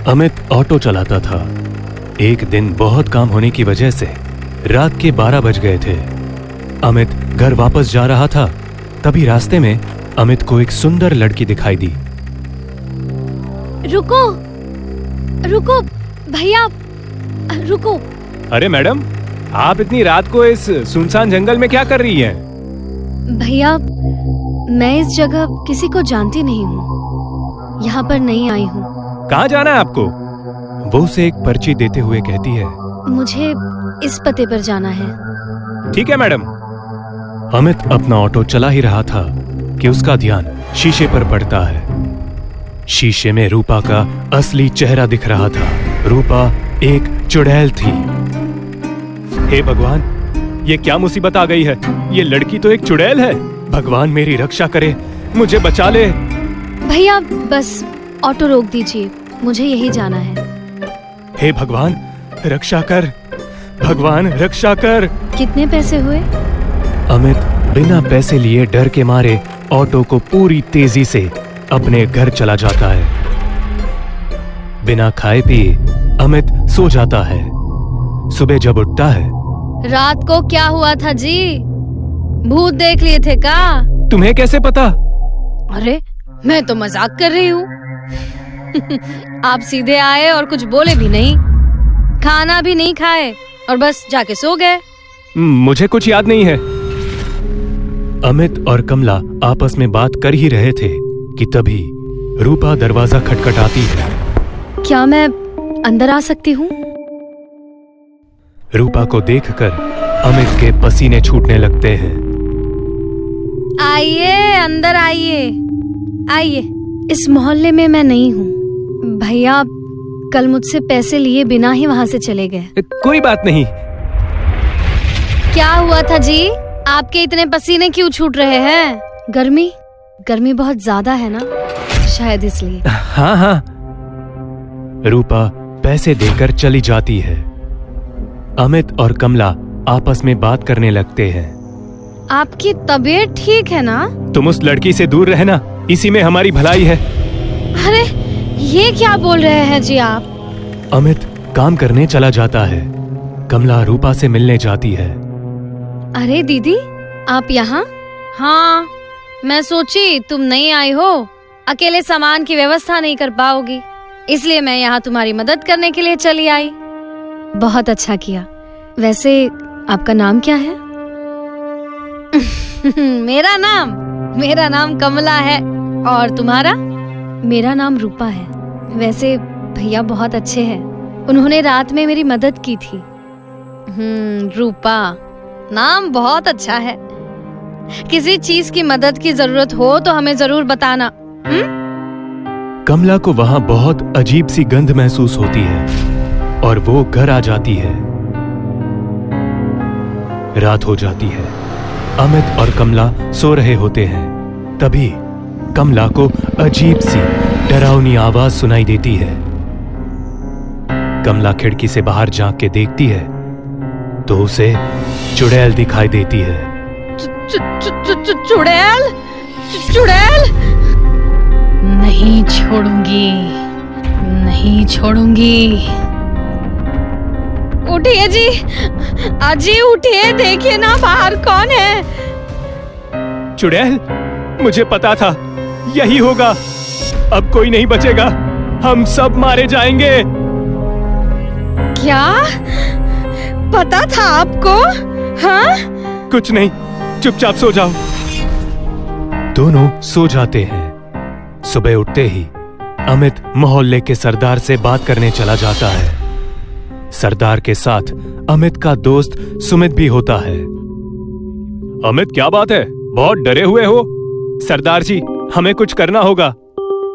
Amit auto चलाता था। एक दिन बहुत काम होने की वजह से रात के 12 बज गए थे। अमित घर वापस जा रहा था, तभी रास्ते में अमित को एक सुंदर लड़की दिखाई दी। रुको रुको भैया, रुको। अरे मैडम, आप इतनी रात को इस सुनसान जंगल में क्या कर रही हैं? भैया, मैं इस जगह किसी को जानती नहीं हूँ, यहाँ पर नहीं आई हूँ। कहाँ जाना है आपको? वो उसे एक पर्ची देते हुए कहती है, मुझे इस पते पर जाना है। ठीक है मैडम। अमित अपना ऑटो चला ही रहा था कि उसका ध्यान शीशे पर पड़ता है। शीशे में रूपा का असली चेहरा दिख रहा था। रूपा एक चुड़ैल थी। हे भगवान, ये क्या मुसीबत आ गई है? ये लड़की तो एक चुड़ैल है। भगवान मेरी रक्षा करे, मुझे बचा ले। भैया बस ऑटो रोक दीजिए, मुझे यही जाना है। हे भगवान रक्षा कर, भगवान रक्षा कर। कितने पैसे हुए? अमित बिना पैसे लिए डर के मारे ऑटो को पूरी तेजी से अपने घर चला जाता है। बिना खाए पिए अमित सो जाता है। सुबह जब उठता है, रात को क्या हुआ था जी? भूत देख लिए थे का? तुम्हें कैसे पता? अरे मैं तो मजाक कर रही हूँ। आप सीधे आए और कुछ बोले भी नहीं, खाना भी नहीं खाए और बस जाके सो गए। मुझे कुछ याद नहीं है। अमित और कमला आपस में बात कर ही रहे थे कि तभी रूपा दरवाजा खटखटाती है। क्या मैं अंदर आ सकती हूँ? रूपा को देखकर अमित के पसीने छूटने लगते हैं। आइए अंदर आइए, आइए। इस मोहल्ले में मैं नहीं हूँ। भैया कल मुझसे पैसे लिए बिना ही वहाँ से चले गए। कोई बात नहीं। क्या हुआ था जी? आपके इतने पसीने क्यों छूट रहे हैं? गर्मी बहुत ज्यादा है ना, शायद इसलिए। हाँ हाँ। रूपा पैसे देकर चली जाती है। अमित और कमला आपस में बात करने लगते हैं। आपकी तबीयत ठीक है ना? तुम उस लड़की से दूर रहना, इसी में हमारी भलाई है। अरे ये क्या बोल रहे हैं जी आप? अमित काम करने चला जाता है। कमला रूपा से मिलने जाती है। अरे दीदी, आप यहाँ? हाँ, मैं सोची तुम नहीं आई हो, अकेले सामान की व्यवस्था नहीं कर पाओगी, इसलिए मैं यहाँ तुम्हारी मदद करने के लिए चली आई। बहुत अच्छा किया। वैसे आपका नाम क्या है? मेरा नाम कमला है। और तुम्हारा? मेरा नाम रूपा है। वैसे भैया बहुत अच्छे हैं, उन्होंने रात में मेरी मदद की थी। रूपा नाम बहुत अच्छा है। किसी चीज की मदद की जरूरत हो तो हमें जरूर बताना। कमला को वहां बहुत अजीब सी गंध महसूस होती है और वो घर आ जाती है। रात हो जाती है। अमित और कमला सो रहे होते हैं। तभी कमला को अजीब सी डरावनी आवाज सुनाई देती है। कमला खिड़की से बाहर झांक के देखती है तो उसे चुड़ैल दिखाई देती है। चुड़ैल? नहीं छोड़ूंगी, नहीं छोड़ूंगी। उठिए जी, अजी उठिए, देखिए ना बाहर कौन है। चुड़ैल, मुझे पता था यही होगा। अब कोई नहीं बचेगा, हम सब मारे जाएंगे। क्या पता था आपको? हाँ? कुछ नहीं, चुपचाप सो जाओ। दोनों सो जाते हैं। सुबह उठते ही अमित मोहल्ले के सरदार से बात करने चला जाता है। सरदार के साथ अमित का दोस्त सुमित भी होता है। अमित, क्या बात है, बहुत डरे हुए हो? सरदार जी, हमें कुछ करना होगा।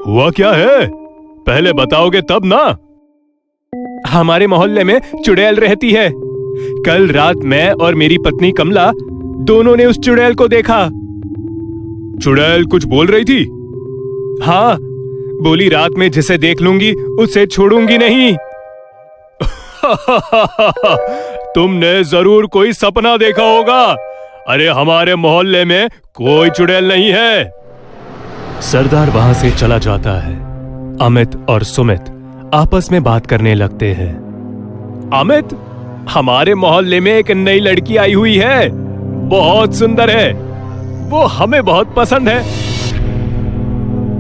हुआ क्या है, पहले बताओगे तब ना। हमारे मोहल्ले में चुड़ैल रहती है। कल रात मैं और मेरी पत्नी कमला दोनों ने उस चुड़ैल को देखा। चुड़ैल कुछ बोल रही थी? हाँ, बोली रात में जिसे देख लूंगी उसे छोड़ूंगी नहीं। तुमने जरूर कोई सपना देखा होगा। अरे हमारे मोहल्ले में कोई चुड़ैल नहीं है। सरदार वहां से चला जाता है। अमित और सुमित आपस में बात करने लगते हैं। अमित, हमारे मोहल्ले में एक नई लड़की आई हुई है, बहुत सुंदर है, वो हमें बहुत पसंद है।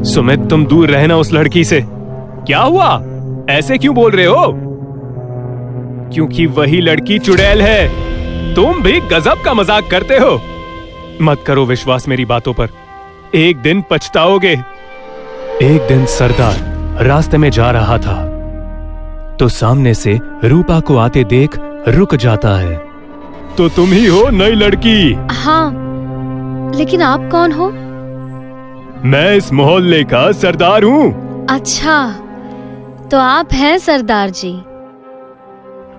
सुमित, तुम दूर रहना उस लड़की से। क्या हुआ, ऐसे क्यों बोल रहे हो? क्योंकि वही लड़की चुड़ैल है। तुम भी गजब का मजाक करते हो। मत करो विश्वास मेरी बातों पर, एक दिन पछताओगे। एक दिन सरदार रास्ते में जा रहा था तो सामने से रूपा को आते देख रुक जाता है। तो तुम ही हो नई लड़की? हाँ, लेकिन आप कौन हो? मैं इस मोहल्ले का सरदार हूँ। अच्छा, तो आप हैं सरदार जी।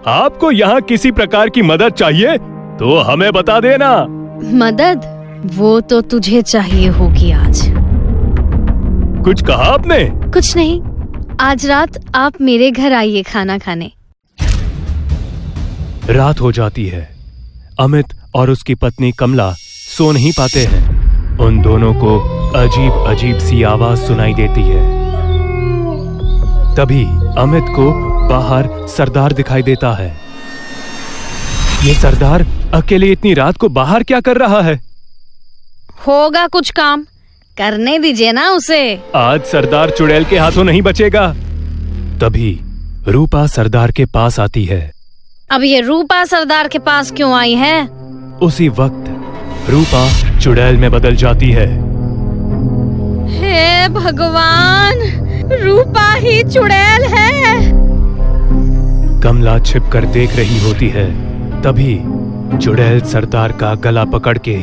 आपको यहाँ किसी प्रकार की मदद चाहिए तो हमें बता देना। मदद? वो तो तुझे चाहिए होगी आज। कुछ कहा आपने? कुछ नहीं, आज रात आप मेरे घर आइए खाना खाने। रात हो जाती है। अमित और उसकी पत्नी कमला सो नहीं पाते हैं। उन दोनों को अजीब अजीब सी आवाज सुनाई देती है। तभी अमित को बाहर सरदार दिखाई देता है। ये सरदार अकेले इतनी रात को बाहर क्या कर रहा है? होगा कुछ काम, करने दीजिए ना उसे। आज सरदार चुड़ैल के हाथों नहीं बचेगा। तभी रूपा सरदार के पास आती है। अब ये रूपा सरदार के पास क्यों आई है? उसी वक्त रूपा चुड़ैल में बदल जाती है। हे भगवान, रूपा ही चुड़ैल है। कमला छिपकर देख रही होती है। तभी चुड़ैल सरदार का गला पकड़ के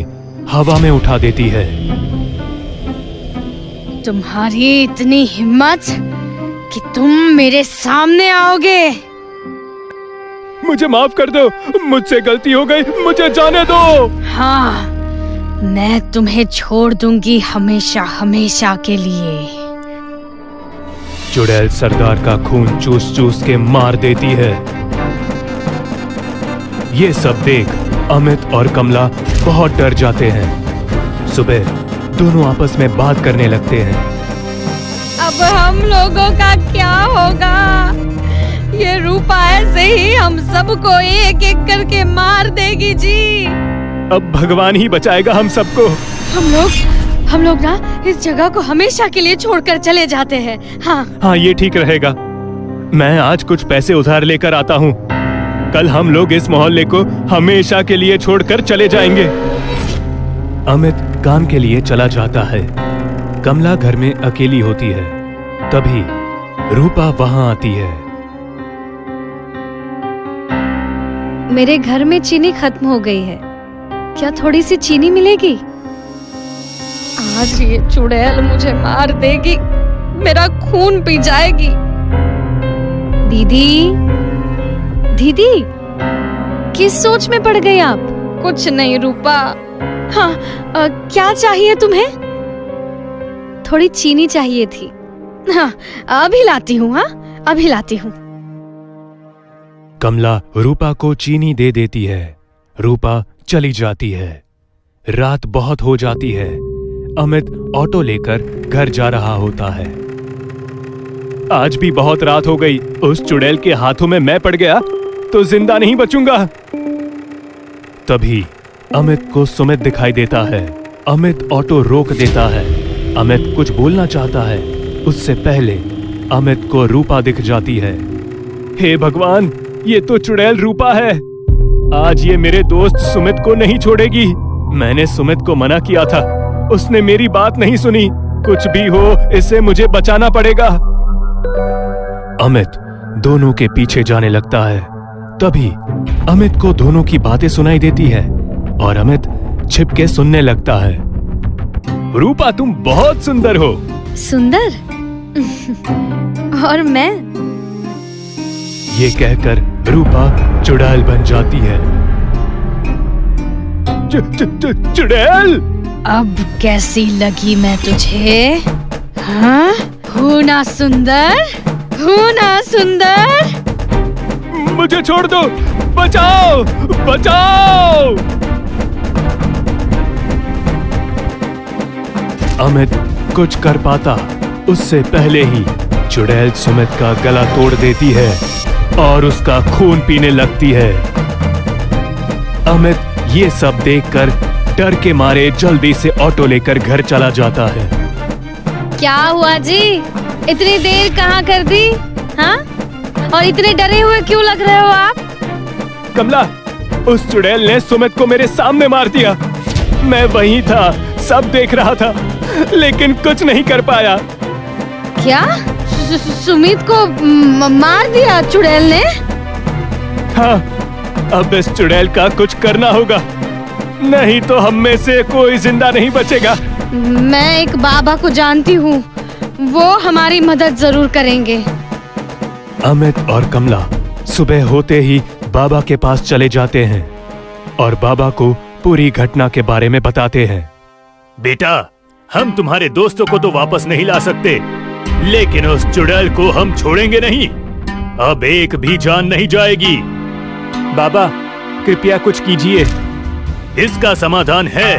हवा में उठा देती है। तुम्हारी इतनी हिम्मत कि तुम मेरे सामने आओगे? मुझे माफ कर दो, मुझसे गलती हो गई, मुझे जाने दो। हाँ, मैं तुम्हें छोड़ दूंगी हमेशा हमेशा के लिए। चुड़ैल सरदार का खून चूस चूस के मार देती है। ये सब देख अमित और कमला बहुत डर जाते हैं। सुबह दोनों आपस में बात करने लगते हैं। अब हम लोगों का क्या होगा? ये रूपा ऐसे ही हम सबको एक एक करके मार देगी जी। अब भगवान ही बचाएगा हम सबको। हम लोग ना इस जगह को हमेशा के लिए छोड़कर चले जाते हैं। हाँ, ये ठीक रहेगा। मैं आज कुछ पैसे उधार लेकर आता हूँ। कल हम लोग इस मोहल्ले को हमेशा के लिए छोड़कर चले जाएंगे। अमित काम के लिए चला जाता है। कमला घर में अकेली होती है। तभी रूपा वहां आती है। मेरे घर में चीनी खत्म हो गई है, क्या थोड़ी सी चीनी मिलेगी? आज ये चुड़ैल मुझे मार देगी, मेरा खून पी जाएगी। दीदी, दीदी, किस सोच में पड़ गई आप? कुछ नहीं रूपा। हाँ, क्या चाहिए तुम्हें? थोड़ी चीनी चाहिए थी। हाँ, अभी लाती हूँ। हाँ, अभी लाती हूँ। कमला रूपा को चीनी दे देती है। रूपा चली जाती है। रात बहुत हो जाती है। अमित ऑटो लेकर घर जा रहा होता है। आज भी बहुत रात हो गई। उस चुड़ैल के हाथों में मैं पड़ गया तो जिंदा नहीं बचूंगा। तभी अमित को सुमित दिखाई देता है। अमित ऑटो रोक देता है। अमित कुछ बोलना चाहता है, उससे पहले अमित को रूपा दिख जाती है। हे भगवान, ये तो चुड़ैल रूपा है। आज ये मेरे दोस्त सुमित को नहीं छोड़ेगी। मैंने सुमित को मना किया था, उसने मेरी बात नहीं सुनी। कुछ भी हो, इसे मुझे बचाना पड़ेगा। अमित दोनों के पीछे जाने लगता है। तभी अमित को दोनों की बातें सुनाई देती है और अमित छिपके सुनने लगता है। रूपा, तुम बहुत सुंदर हो। सुंदर? और मैं? ये कहकर रूपा चुड़ैल बन जाती है। चुड़ैल, अब कैसी लगी मैं तुझे? हाँ? हूँ ना सुंदर? हूँ ना सुंदर? मुझे छोड़ दो, बचाओ, बचाओ। अमित कुछ कर पाता उससे पहले ही चुड़ैल सुमित का गला तोड़ देती है और उसका खून पीने लगती है। अमित ये सब देखकर डर के मारे जल्दी से ऑटो लेकर घर चला जाता है। क्या हुआ जी, इतनी देर कहाँ कर दी? हाँ, और इतने डरे हुए क्यों लग रहे हो आप? कमला, उस चुड़ैल ने सुमित को मेरे सामने मार दिया। मैं वहीं था, सब देख रहा था, लेकिन कुछ नहीं कर पाया। क्या? सुमित को मार दिया चुड़ैल ने? हाँ, अब इस चुड़ैल का कुछ करना होगा, नहीं तो हम में से कोई जिंदा नहीं बचेगा। मैं एक बाबा को जानती हूँ, वो हमारी मदद जरूर करेंगे। अमित और कमला सुबह होते ही बाबा के पास चले जाते हैं और बाबा को पूरी घटना के बारे में बताते हैं। बेटा, हम तुम्हारे दोस्तों को तो वापस नहीं ला सकते, लेकिन उस चुड़ैल को हम छोड़ेंगे नहीं। अब एक भी जान नहीं जाएगी। बाबा, कृपया कुछ कीजिए। इसका समाधान है,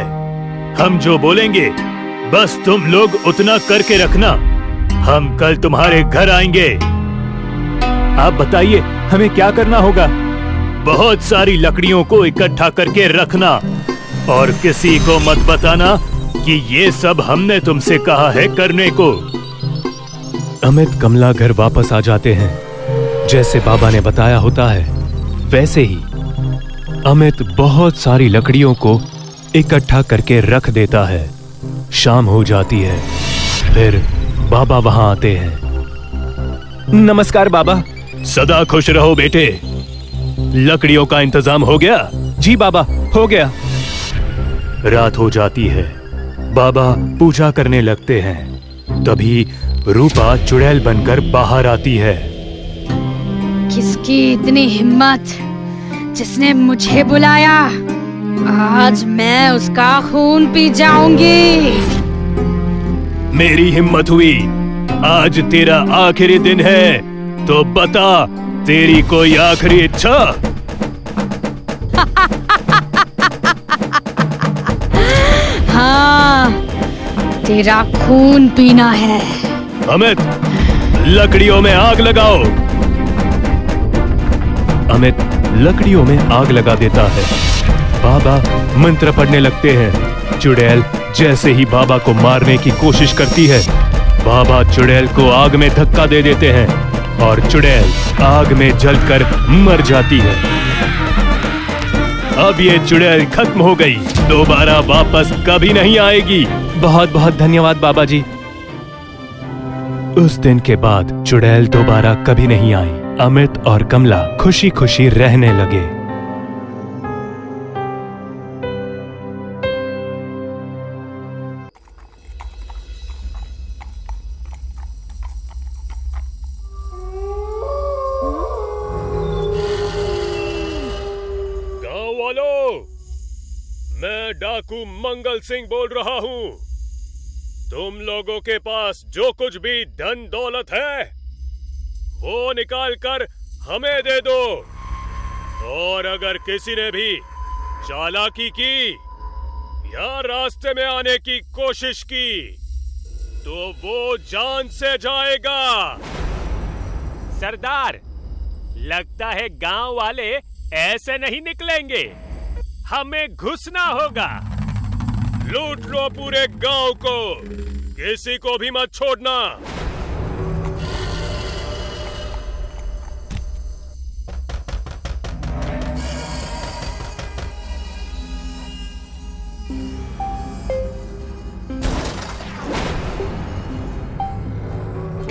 हम जो बोलेंगे बस तुम लोग उतना करके रखना। हम कल तुम्हारे घर आएंगे। आप बताइए, हमें क्या करना होगा? बहुत सारी लकड़ियों को इकट्ठा करके रखना और किसी को मत बताना कि ये सब हमने तुमसे कहा है करने को। अमित कमला घर वापस आ जाते हैं। जैसे बाबा ने बताया होता है वैसे ही अमित बहुत सारी लकड़ियों को इकट्ठा करके रख देता है। शाम हो जाती है, फिर बाबा वहां आते हैं। नमस्कार बाबा। सदा खुश रहो बेटे। लकड़ियों का इंतजाम हो गया? जी बाबा, हो गया। रात हो जाती है, बाबा पूजा करने लगते हैं। तभी रूपा चुड़ैल बनकर बाहर आती है। किसकी इतनी हिम्मत, जिसने मुझे बुलाया? आज मैं उसका खून पी जाऊंगी। मेरी हिम्मत हुई। आज तेरा आखिरी दिन है, तो बता तेरी कोई आखिरी इच्छा? हाँ, तेरा खून पीना है। अमित, लकड़ियों में आग लगाओ। अमित लकड़ियों में आग लगा देता है। बाबा मंत्र पढ़ने लगते हैं। चुड़ैल जैसे ही बाबा को मारने की कोशिश करती है, बाबा चुड़ैल को आग में धक्का दे देते हैं और चुड़ैल आग में जलकर मर जाती है। अब ये चुड़ैल खत्म हो गई, दोबारा वापस कभी नहीं आएगी। बहुत बहुत धन्यवाद बाबा जी। उस दिन के बाद चुड़ैल दोबारा कभी नहीं आई। अमित और कमला खुशी खुशी रहने लगे। गांव वालों, मैं डाकू मंगल सिंह बोल रहा हूँ। तुम लोगों के पास जो कुछ भी धन दौलत है वो निकाल कर हमें दे दो, और अगर किसी ने भी चालाकी की या रास्ते में आने की कोशिश की तो वो जान से जाएगा। सरदार, लगता है गांव वाले ऐसे नहीं निकलेंगे, हमें घुसना होगा। लूट लो पूरे गांव को, किसी को भी मत छोड़ना।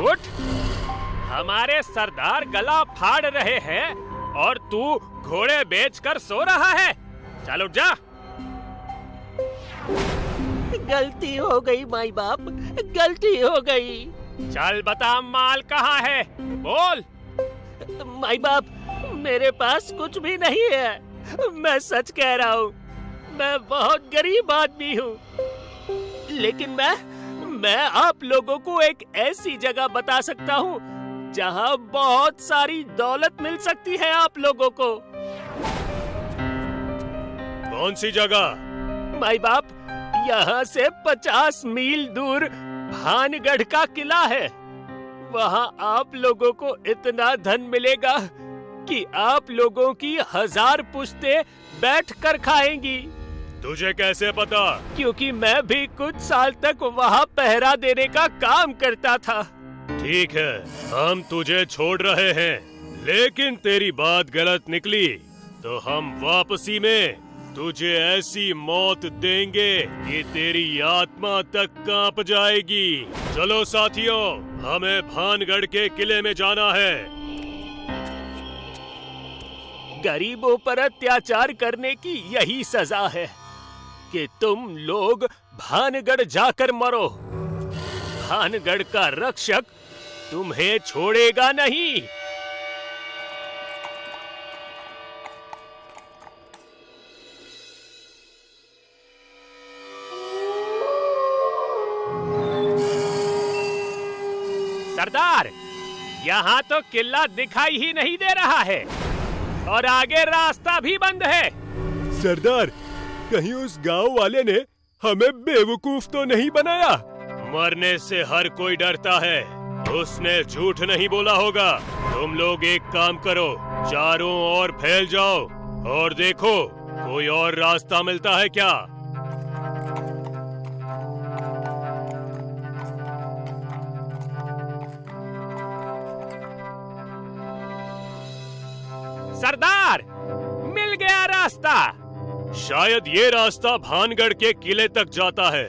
उठ, हमारे सरदार गला फाड़ रहे हैं और तू घोड़े बेचकर सो रहा है। चल उठ जा। गलती हो गई माई बाप, गलती हो गई। चल बता, माल कहाँ है? बोल। माई बाप, मेरे पास कुछ भी नहीं है। मैं सच कह रहा हूँ, मैं बहुत गरीब आदमी हूँ। लेकिन मैं आप लोगों को एक ऐसी जगह बता सकता हूँ जहाँ बहुत सारी दौलत मिल सकती है आप लोगों को। कौन सी जगह? माई बाप, यहाँ से 50 मील दूर भानगढ़ का किला है। वहाँ आप लोगों को इतना धन मिलेगा कि आप लोगों की 1000 पुश्तें बैठ कर खाएंगी। तुझे कैसे पता? क्योंकि मैं भी कुछ साल तक वहाँ पहरा देने का काम करता था। ठीक है, हम तुझे छोड़ रहे हैं, लेकिन तेरी बात गलत निकली तो हम वापसी में तुझे ऐसी मौत देंगे कि तेरी आत्मा तक कांप जाएगी। चलो साथियों, हमें भानगढ़ के किले में जाना है। गरीबों पर अत्याचार करने की यही सजा है कि तुम लोग भानगढ़ जाकर मरो। भानगढ़ का रक्षक तुम्हें छोड़ेगा नहीं। सरदार, यहाँ तो किला दिखाई ही नहीं दे रहा है और आगे रास्ता भी बंद है। सरदार, कहीं उस गांव वाले ने हमें बेवकूफ तो नहीं बनाया? मरने से हर कोई डरता है, उसने झूठ नहीं बोला होगा। तुम लोग एक काम करो, चारों ओर फैल जाओ और देखो कोई और रास्ता मिलता है क्या। सरदार, मिल गया रास्ता। शायद ये रास्ता भानगढ़ के किले तक जाता है।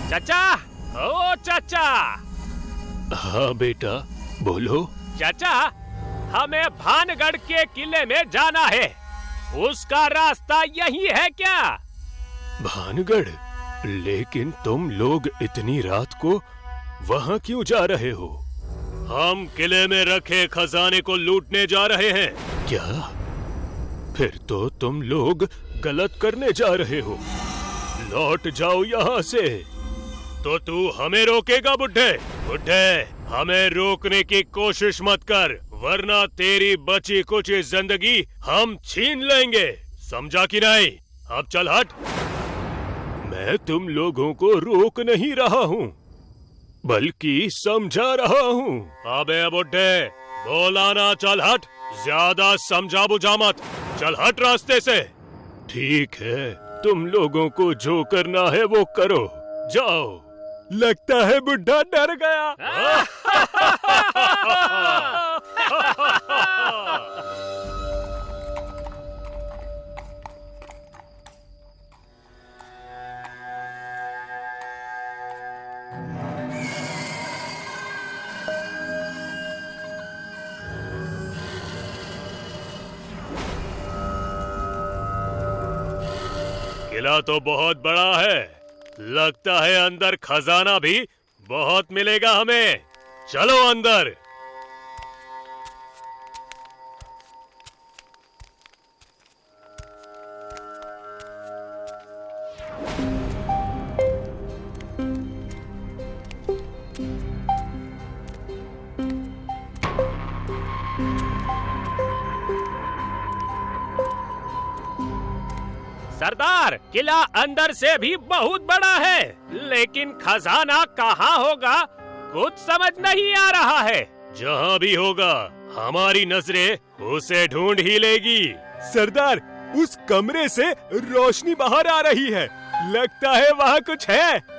चाचा, ओ चाचा। हाँ बेटा, बोलो। चाचा, हमें भानगढ़ के किले में जाना है। उसका रास्ता यही है क्या? भानगढ़? लेकिन तुम लोग इतनी रात को वहाँ क्यों जा रहे हो? हम किले में रखे खजाने को लूटने जा रहे हैं। क्या? फिर तो तुम लोग गलत करने जा रहे हो। लौट जाओ यहाँ से। तो तू हमें रोकेगा बुड्ढे? बुड्ढे, हमें रोकने की कोशिश मत कर, वरना तेरी बची कुची जिंदगी हम छीन लेंगे। समझा कि नहीं? अब चल हट। मैं तुम लोगों को रोक नहीं रहा हूँ, बल्कि समझा रहा हूँ। अबे बुड्ढे, बोला ना चल हट। ज्यादा समझा बुझा मत, चल हट रास्ते से। ठीक है, तुम लोगों को जो करना है वो करो, जाओ। लगता है बुड्ढा डर गया। किला तो बहुत बड़ा है, लगता है अंदर खजाना भी बहुत मिलेगा हमें। चलो अंदर। सरदार, किला अंदर से भी बहुत बड़ा है, लेकिन खजाना कहाँ होगा कुछ समझ नहीं आ रहा है। जहाँ भी होगा हमारी नजरें उसे ढूंढ ही लेगी। सरदार, उस कमरे से रोशनी बाहर आ रही है, लगता है वहाँ कुछ है।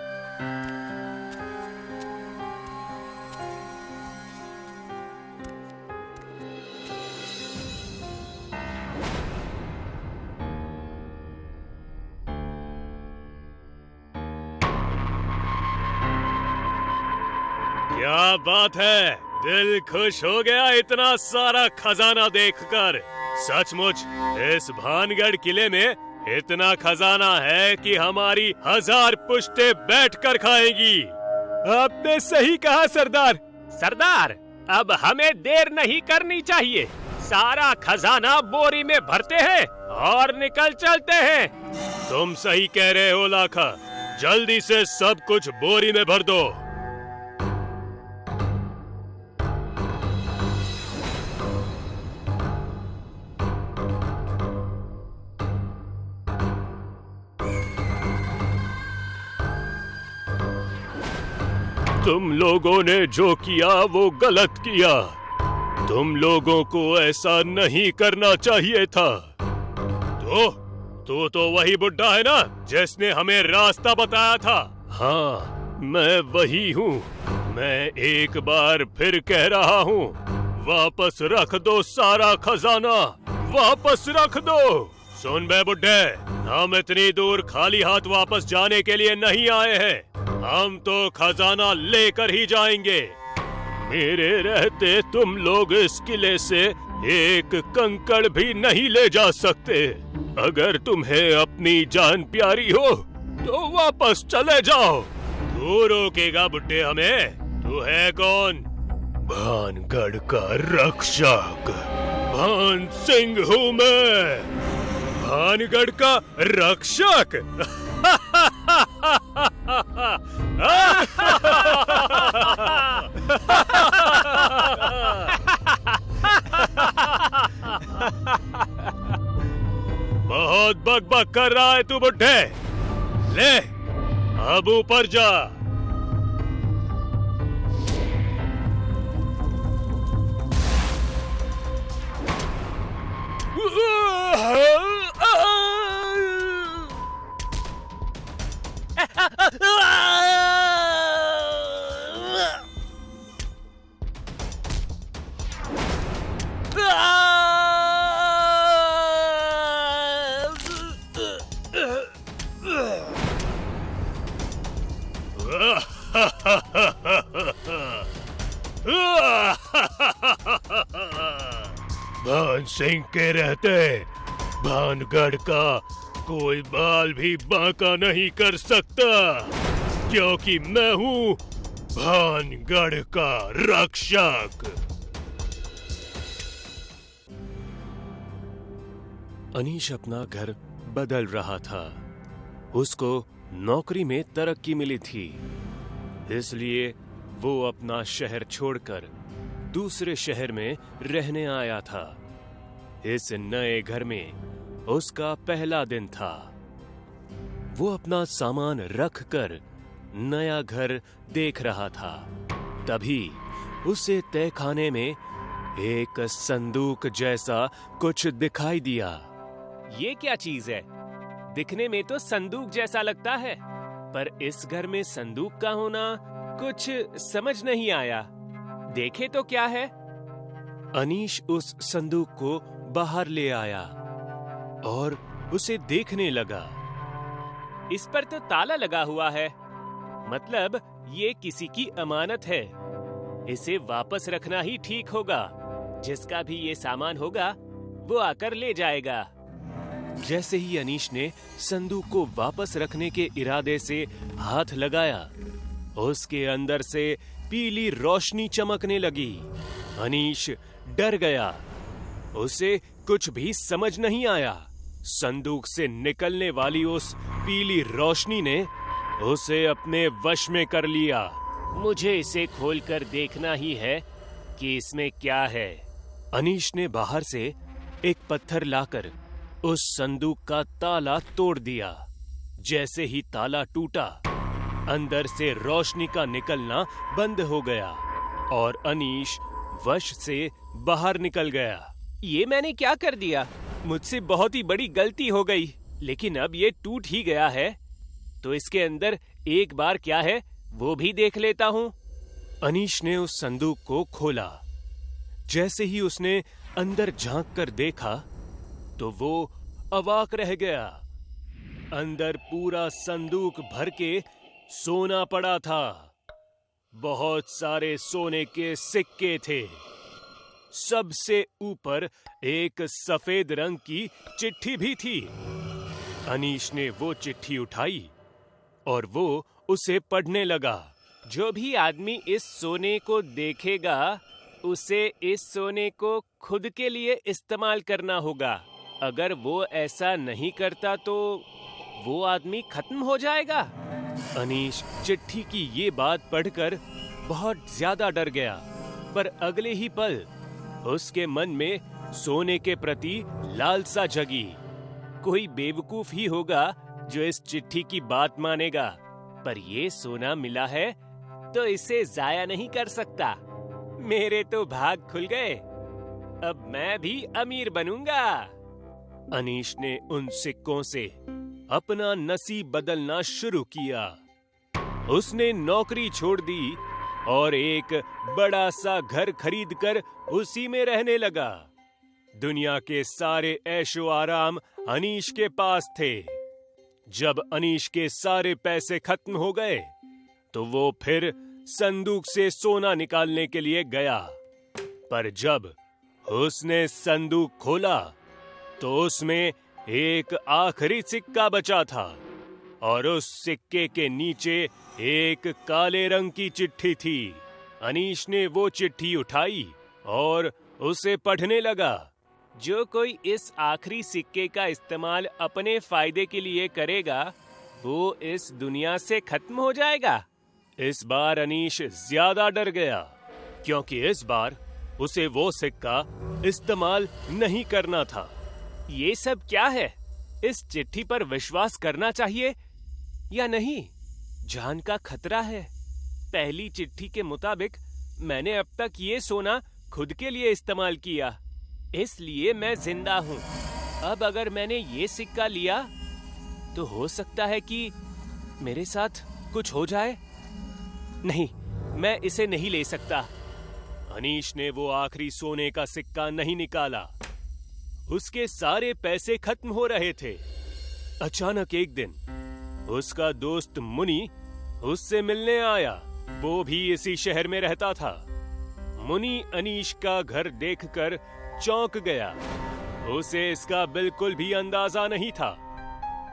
क्या बात है, दिल खुश हो गया इतना सारा खजाना देखकर। सचमुच इस भानगढ़ किले में इतना खजाना है कि हमारी 1000 पुश्तें बैठकर खाएंगी। आपने सही कहा सरदार। सरदार, अब हमें देर नहीं करनी चाहिए। सारा खजाना बोरी में भरते हैं और निकल चलते हैं। तुम सही कह रहे हो लाखा, जल्दी से सब कुछ बोरी में भर दो। तुम लोगों ने जो किया वो गलत किया। तुम लोगों को ऐसा नहीं करना चाहिए था। तो वही बुड्ढा है ना जिसने हमें रास्ता बताया था? हाँ, मैं वही हूँ। मैं एक बार फिर कह रहा हूँ, वापस रख दो सारा खजाना, वापस रख दो। सुन बे बुड्ढे, हम इतनी दूर खाली हाथ वापस जाने के लिए नहीं आए हैं। हम तो खजाना लेकर ही जाएंगे। मेरे रहते तुम लोग इस किले से एक कंकड़ भी नहीं ले जा सकते। अगर तुम्हें अपनी जान प्यारी हो तो वापस चले जाओ। तू रोकेगा बुड्ढे हमें? तू है कौन? भानगढ़ का रक्षक भान सिंह हूँ मैं। भानगढ़ का रक्षक? बहुत बकबक कर रहा है तू बुड्ढे। ले, अब ऊपर जा। भान सिंह के रहते भानगढ़ का कोई बाल भी बांका नहीं कर सकता, क्योंकि मैं हूँ भानगढ़ का रक्षक। अनीश अपना घर बदल रहा था। उसको नौकरी में तरक्की मिली थी, इसलिए वो अपना शहर छोड़कर दूसरे शहर में रहने आया था। इस नए घर में उसका पहला दिन था। वो अपना सामान रखकर नया घर देख रहा था। तभी उसे तहखाने में एक संदूक जैसा कुछ दिखाई दिया। ये क्या चीज है? दिखने में तो संदूक जैसा लगता है, पर इस घर में संदूक का होना कुछ समझ नहीं आया। देखे तो क्या है? अनीश उस संदूक को बाहर ले आया और उसे देखने लगा। इस पर तो ताला लगा हुआ है, मतलब ये किसी की अमानत है। इसे वापस रखना ही ठीक होगा। जिसका भी ये सामान होगा वो आकर ले जाएगा। जैसे ही अनीश ने संदूक को वापस रखने के इरादे से हाथ लगाया, उसके अंदर से पीली रोशनी चमकने लगी। अनीश डर गया। उसे कुछ भी समझ नहीं आया। संदूक से निकलने वाली उस पीली रोशनी ने उसे अपने वश में कर लिया। मुझे इसे खोलकर देखना ही है कि इसमें क्या है। अनीश ने बाहर से एक पत्थर लाकर उस संदूक का ताला तोड़ दिया। जैसे ही ताला टूटा, अंदर से रोशनी का निकलना बंद हो गया और अनीश वश से बाहर निकल गया। ये मैंने क्या कर दिया? मुझसे बहुत ही बड़ी गलती हो गई। लेकिन अब ये टूट ही गया है, तो इसके अंदर एक बार क्या है वो भी देख लेता हूँ। अनीश ने उस संदूक को खोला। जैसे ही उसने अंदर झांक कर देखा तो वो अवाक रह गया। अंदर पूरा संदूक भर के सोना पड़ा था। बहुत सारे सोने के सिक्के थे। सबसे ऊपर एक सफेद रंग की चिट्ठी भी थी। अनीश ने वो चिट्ठी उठाई और वो उसे पढ़ने लगा। जो भी आदमी इस सोने को देखेगा, उसे इस सोने को खुद के लिए इस्तेमाल करना होगा। अगर वो ऐसा नहीं करता तो वो आदमी खत्म हो जाएगा। अनीश चिट्ठी की ये बात पढ़कर बहुत ज्यादा डर गया, पर अगले ही पल उसके मन में सोने के प्रति लालसा जगी। कोई बेवकूफ ही होगा जो इस चिट्ठी की बात मानेगा, पर ये सोना मिला है तो इसे जाया नहीं कर सकता। मेरे तो भाग खुल गए। अब मैं भी अमीर बनूंगा। अनीश ने उन सिक्कों से अपना नसीब बदलना शुरू किया। उसने नौकरी छोड़ दी और एक बड़ा सा घर खरीदकर उसी में रहने लगा। दुनिया के सारे ऐशो आराम अनीश के पास थे। जब अनीश के सारे पैसे खत्म हो गए तो वो फिर संदूक से सोना निकालने के लिए गया। पर जब उसने संदूक खोला तो उसमें एक आखिरी सिक्का बचा था और उस सिक्के के नीचे एक काले रंग की चिट्ठी थी। अनीश ने वो चिट्ठी उठाई और उसे पढ़ने लगा। जो कोई इस आखिरी सिक्के का इस्तेमाल अपने फायदे के लिए करेगा वो इस दुनिया से खत्म हो जाएगा। इस बार अनीश ज्यादा डर गया क्योंकि इस बार उसे वो सिक्का इस्तेमाल नहीं करना था। ये सब क्या है? इस चिट्ठी पर विश्वास करना चाहिए या नहीं? जान का खतरा है। पहली चिट्ठी के मुताबिक मैंने अब तक ये सोना खुद के लिए इस्तेमाल किया, इसलिए मैं जिंदा हूँ। अब अगर मैंने ये सिक्का लिया तो हो सकता है कि मेरे साथ कुछ हो जाए। नहीं, मैं इसे नहीं ले सकता। अनीश ने वो आखिरी सोने का सिक्का नहीं निकाला। उसके सारे पैसे खत्म हो रहे थे। अचानक एक दिन उसका दोस्त मुनि उससे मिलने आया। वो भी इसी शहर में रहता था। मुनि अनीश का घर देखकर चौंक गया। उसे इसका बिल्कुल भी अंदाजा नहीं था।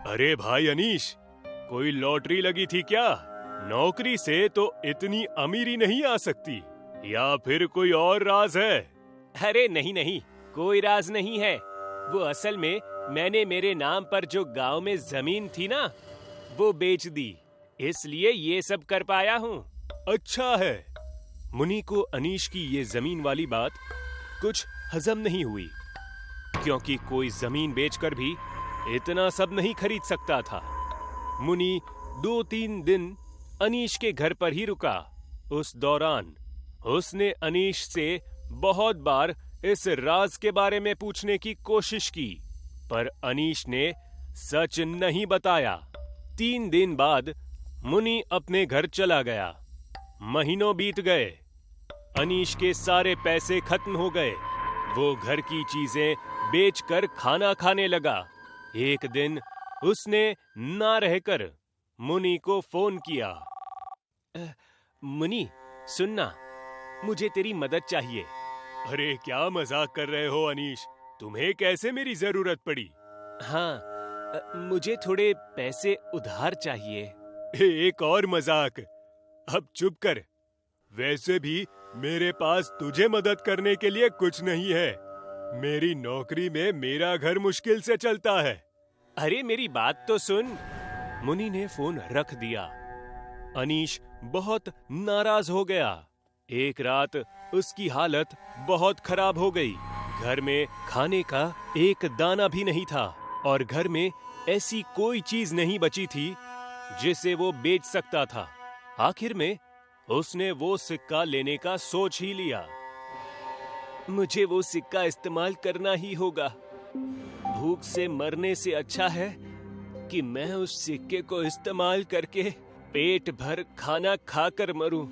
अरे भाई अनीश, कोई लॉटरी लगी थी क्या? नौकरी से तो इतनी अमीरी नहीं आ सकती, या फिर कोई और राज है? अरे नहीं नहीं, कोई राज नहीं है। वो असल में मैंने मेरे नाम पर जो गांव में जमीन थी ना, वो बेच दी, इसलिए ये सब कर पाया हूँ। अच्छा है। मुनि को अनीश की ये जमीन वाली बात कुछ हजम नहीं हुई, क्योंकि कोई जमीन बेचकर भी इतना सब नहीं खरीद सकता था। मुनि 2-3 दिन अनीश के घर पर ही रुका। उस दौरान उसने अनीश से बहुत बार इस राज के बारे में पूछने की कोशिश की, पर अनीश ने सच नहीं बताया। 3 दिन बाद मुनि अपने घर चला गया। महीनों बीत गए। अनीश के सारे पैसे खत्म हो गए। वो घर की चीजें बेचकर खाना खाने लगा। एक दिन उसने ना रहकर मुनि को फोन किया। मुनि, सुनना, मुझे तेरी मदद चाहिए। अरे क्या मजाक कर रहे हो अनीश? तुम्हें कैसे मेरी जरूरत पड़ी? हाँ, मुझे थोड़े पैसे उधार चाहिए। एक और मजाक? अब चुप कर। वैसे भी मेरे पास तुझे मदद करने के लिए कुछ नहीं है। मेरी नौकरी में मेरा घर मुश्किल से चलता है। अरे मेरी बात तो सुन। मुनि ने फोन रख दिया। अनीश बहुत नाराज हो गया। एक रात उसकी हालत बहुत खराब हो गई। घर में खाने का एक दाना भी नहीं था और घर में ऐसी कोई चीज नहीं बची थी जिसे वो बेच सकता था। आखिर में उसने वो सिक्का लेने का सोच ही लिया। मुझे वो सिक्का इस्तेमाल करना ही होगा। भूख से मरने से अच्छा है कि मैं उस सिक्के को इस्तेमाल करके पेट भर खाना खाकर मरूं।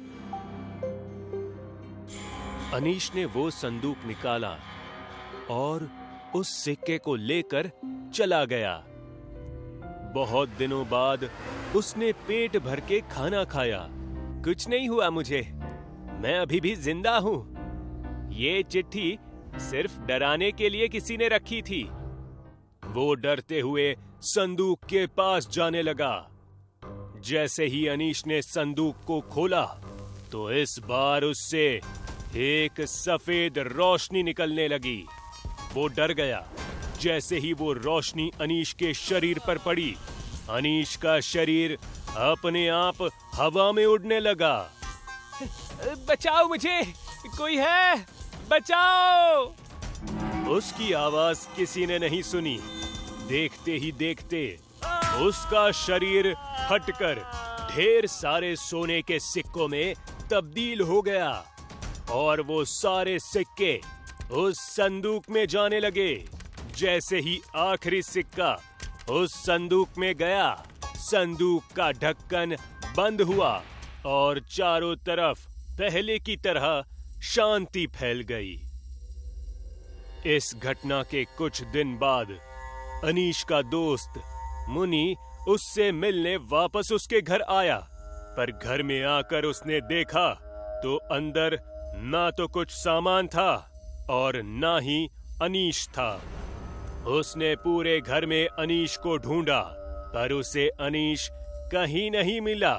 अनीश ने वो संदूक निकाला और उस सिक्के को लेकर चला गया। बहुत दिनों बाद उसने पेट भर के खाना खाया। कुछ नहीं हुआ मुझे, मैं अभी भी जिंदा हूं। ये चिट्ठी सिर्फ डराने के लिए किसी ने रखी थी। वो डरते हुए संदूक के पास जाने लगा। जैसे ही अनीश ने संदूक को खोला तो इस बार उससे एक सफेद रोशनी निकलने लगी। वो डर गया। जैसे ही वो रोशनी अनीश के शरीर पर पड़ी, अनीश का शरीर अपने आप हवा में उड़ने लगा। बचाओ मुझे, कोई है, बचाओ! उसकी आवाज किसी ने नहीं सुनी। देखते ही देखते उसका शरीर हटकर ढेर सारे सोने के सिक्कों में तब्दील हो गया और वो सारे सिक्के उस संदूक में जाने लगे। जैसे ही आखिरी सिक्का उस संदूक में गया, संदूक का ढक्कन बंद हुआ और चारों तरफ पहले की तरह शांति फैल गई। इस घटना के कुछ दिन बाद अनीश का दोस्त मुनि उससे मिलने वापस उसके घर आया, पर घर में आकर उसने देखा तो अंदर ना तो कुछ सामान था और ना ही अनीश था। उसने पूरे घर में अनीश को ढूंढा, पर उसे अनीश कहीं नहीं मिला।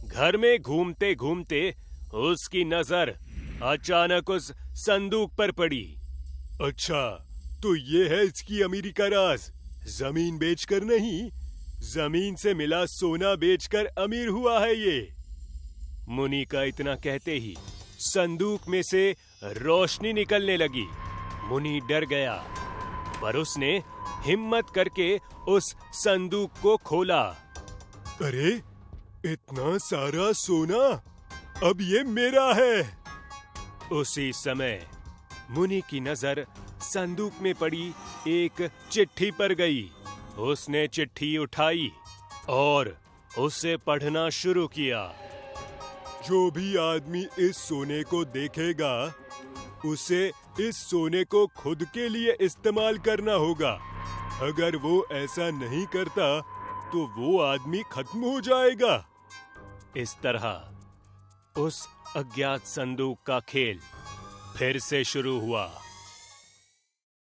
घर में घूमते घूमते उसकी नजर अचानक उस संदूक पर पड़ी। अच्छा, तो ये है इसकी अमीरी का राज। जमीन बेचकर नहीं, जमीन से मिला सोना बेचकर अमीर हुआ है ये। मुनि का इतना कहते ही संदूक में से रोशनी निकलने लगी। मुनि डर गया, पर उसने हिम्मत करके उस संदूक को खोला। अरे, इतना सारा सोना, अब ये मेरा है। उसी समय मुनि की नजर संदूक में पड़ी एक चिट्ठी पर गई। उसने चिट्ठी उठाई और उसे पढ़ना शुरू किया। जो भी आदमी इस सोने को देखेगा, उसे इस सोने को खुद के लिए इस्तेमाल करना होगा। अगर वो ऐसा नहीं करता तो वो आदमी खत्म हो जाएगा। इस तरह उस अज्ञात संदूक का खेल फिर से शुरू हुआ।